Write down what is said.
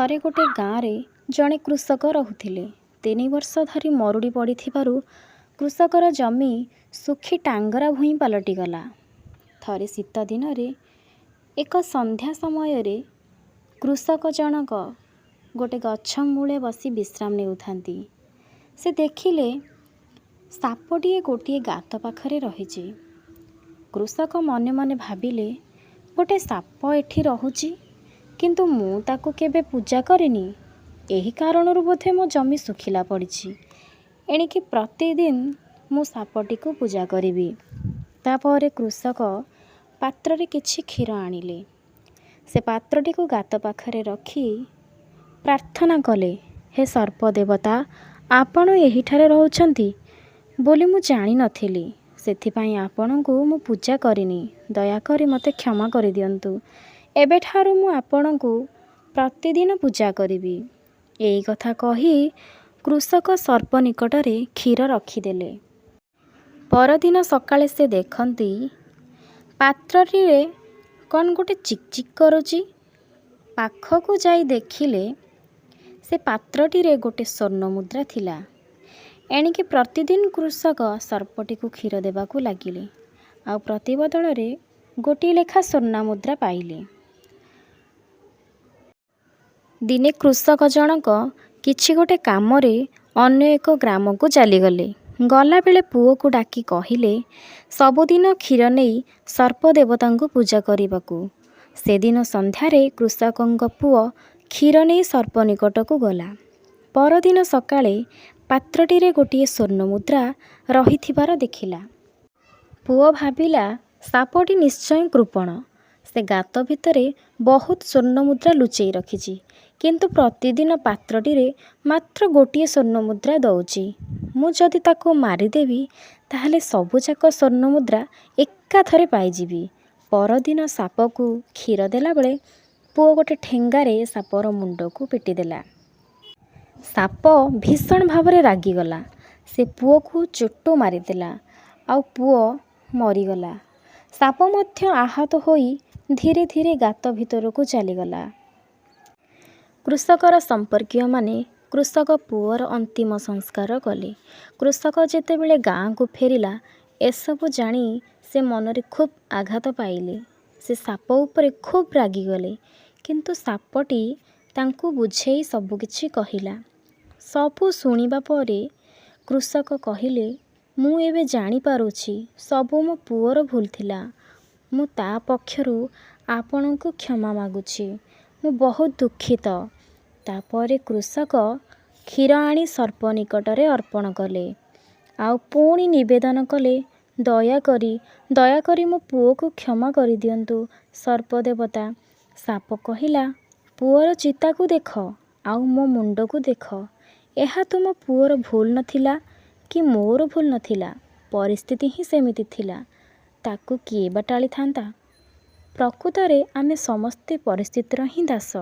ଥରେ ଗୋटे ଗାଁରେ ଜଣେ କୃଷକ ରହୁଥିଲେ। 3 ବର୍ଷ ଧରି ମରୁଡ଼ି ପଡ଼ିଥିବାରୁ କୃଷକର ଜମି ଶୁଖି ଟାଙ୍ଗରା ଭୂଇଁ ପାଲଟିଗଲା। ଥରେ ଶୀତ ଦିନରେ ଏକ ସନ୍ଧ୍ୟା ସମୟରେ କୃଷକ ଜଣକ ଗୋଟେ ଗଛ ମୂଳେ ବସି ବିଶ୍ରାମ ନେଉଥାନ୍ତି। ସେ ଦେଖିଲେ ସାପଟିଏ ଗୋଟିଏ ଗାତ ପାଖରେ ରହିଛି। କୃଷକ ମନେ ମନେ ଭାବିଲେ, ଗୋଟେ ସାପ ଏଠି ରହୁଛି, କିନ୍ତୁ ମୁଁ ତାକୁ କେବେ ପୂଜା କରିନି। ଏହି କାରଣରୁ ବୋଧେ ମୋ ଜମି ଶୁଖିଲା ପଡ଼ିଛି। ଏଣିକି ପ୍ରତିଦିନ ମୁଁ ସାପଟିକୁ ପୂଜା କରିବି। ତାପରେ କୃଷକ ପାତ୍ରରେ କିଛି କ୍ଷୀର ଆଣିଲେ। ସେ ପାତ୍ରଟିକୁ ଗାତ ପାଖରେ ରଖି ପ୍ରାର୍ଥନା କଲେ, ହେ ସର୍ପ ଦେବତା, ଆପଣ ଏହିଠାରେ ରହୁଛନ୍ତି ବୋଲି ମୁଁ ଜାଣିନଥିଲି। ସେଥିପାଇଁ ଆପଣଙ୍କୁ ମୁଁ ପୂଜା କରିନି। ଦୟାକରି ମୋତେ କ୍ଷମା କରିଦିଅନ୍ତୁ। ଏବେଠାରୁ ମୁଁ ଆପଣଙ୍କୁ ପ୍ରତିଦିନ ପୂଜା କରିବି। ଏହି କଥା କହି କୃଷକ ସର୍ପ ନିକଟରେ କ୍ଷୀର ରଖିଦେଲେ। ପରଦିନ ସକାଳେ ସେ ଦେଖନ୍ତି ପାତ୍ରଟିରେ କ'ଣ ଗୋଟେ ଚିକ୍ ଚିକ୍ କରୁଛି। ପାଖକୁ ଯାଇ ଦେଖିଲେ ସେ ପାତ୍ରଟିରେ ଗୋଟେ ସ୍ୱର୍ଣ୍ଣ ମୁଦ୍ରା ଥିଲା। ଏଣିକି ପ୍ରତିଦିନ କୃଷକ ସର୍ପଟିକୁ କ୍ଷୀର ଦେବାକୁ ଲାଗିଲେ, ଆଉ ପ୍ରତିବଦଳରେ ଗୋଟିଏ ଲେଖା ସ୍ୱର୍ଣ୍ଣ ମୁଦ୍ରା ପାଇଲେ। ଦିନେ କୃଷକ ଜଣକ କିଛି ଗୋଟେ କାମରେ ଅନ୍ୟ ଏକ ଗ୍ରାମକୁ ଚାଲିଗଲେ। ଗଲାବେଳେ ପୁଅକୁ ଡାକି କହିଲେ, ସବୁଦିନ କ୍ଷୀର ନେଇ ସର୍ପ ଦେବତାଙ୍କୁ ପୂଜା କରିବାକୁ। ସେଦିନ ସନ୍ଧ୍ୟାରେ କୃଷକଙ୍କ ପୁଅ କ୍ଷୀର ନେଇ ସର୍ପ ନିକଟକୁ ଗଲା। ପରଦିନ ସକାଳେ ପାତ୍ରଟିରେ ଗୋଟିଏ ସ୍ୱର୍ଣ୍ଣ ମୁଦ୍ରା ରହିଥିବାର ଦେଖିଲା। ପୁଅ ଭାବିଲା, ସାପଟି ନିଶ୍ଚୟ କୃପଣ। ସେ ଗାତ ଭିତରେ ବହୁତ ସ୍ୱର୍ଣ୍ଣ ମୁଦ୍ରା ଲୁଚେଇ ରଖିଛି, କିନ୍ତୁ ପ୍ରତିଦିନ ପାତ୍ରଟିରେ ମାତ୍ର ଗୋଟିଏ ସ୍ୱର୍ଣ୍ଣ ମୁଦ୍ରା ଦେଉଛି। ମୁଁ ଯଦି ତାକୁ ମାରିଦେବି, ତାହେଲେ ସବୁଯାକ ସ୍ୱର୍ଣ୍ଣ ମୁଦ୍ରା ଏକାଥରେ ପାଇଯିବି। ପରଦିନ ସାପକୁ କ୍ଷୀର ଦେଲାବେଳେ ପୁଅ ଗୋଟେ ଠେଙ୍ଗାରେ ସାପର ମୁଣ୍ଡକୁ ପିଟିଦେଲା। ସାପ ଭୀଷଣ ଭାବରେ ରାଗିଗଲା। ସେ ପୁଅକୁ ଚୋଟ ମାରିଦେଲା, ଆଉ ପୁଅ ମରିଗଲା। ସାପ ମଧ୍ୟ ଆହତ ହୋଇ ଧୀରେ ଧୀରେ ଗାତ ଭିତରକୁ ଚାଲିଗଲା। କୃଷକର ସମ୍ପର୍କୀୟମାନେ କୃଷକ ପୁଅର ଅନ୍ତିମ ସଂସ୍କାର କଲେ। କୃଷକ ଯେତେବେଳେ ଗାଁକୁ ଫେରିଲା, ଏସବୁ ଜାଣି ସେ ମନରେ ଖୁବ୍ ଆଘାତ ପାଇଲେ। ସେ ସାପ ଉପରେ ଖୁବ୍ ରାଗିଗଲେ, କିନ୍ତୁ ସାପଟି ତାଙ୍କୁ ବୁଝେଇ ସବୁକିଛି କହିଲା। ସବୁ ଶୁଣିବା ପରେ କୃଷକ କହିଲେ, ମୁଁ ଏବେ ଜାଣିପାରୁଛି ସବୁ ମୋ ପୁଅର ଭୁଲ ଥିଲା। ମୁଁ ତା ପକ୍ଷରୁ ଆପଣଙ୍କୁ କ୍ଷମା ମାଗୁଛି। ମୁଁ ବହୁତ ଦୁଃଖିତ। ତାପରେ କୃଷକ କ୍ଷୀର ଆଣି ସର୍ପ ନିକଟରେ ଅର୍ପଣ କଲେ, ଆଉ ପୁଣି ନିବେଦନ କଲେ, ଦୟାକରି ମୋ ପୁଅକୁ କ୍ଷମା କରିଦିଅନ୍ତୁ ସର୍ପ ଦେବତା। ସାପ କହିଲା, ପୁଅର ଚିତାକୁ ଦେଖ, ଆଉ ମୋ ମୁଣ୍ଡକୁ ଦେଖ। ଏହା ତୁମ ପୁଅର ଭୁଲ ନଥିଲା କି ମୋର ଭୁଲ ନଥିଲା। ପରିସ୍ଥିତି ହିଁ ସେମିତି ଥିଲା। ତାକୁ କିଏ ବା ଟାଳିଥାନ୍ତା? ପ୍ରକୃତରେ ଆମେ ସମସ୍ତେ ପରିସ୍ଥିତିର ହିଁ ଦାସ।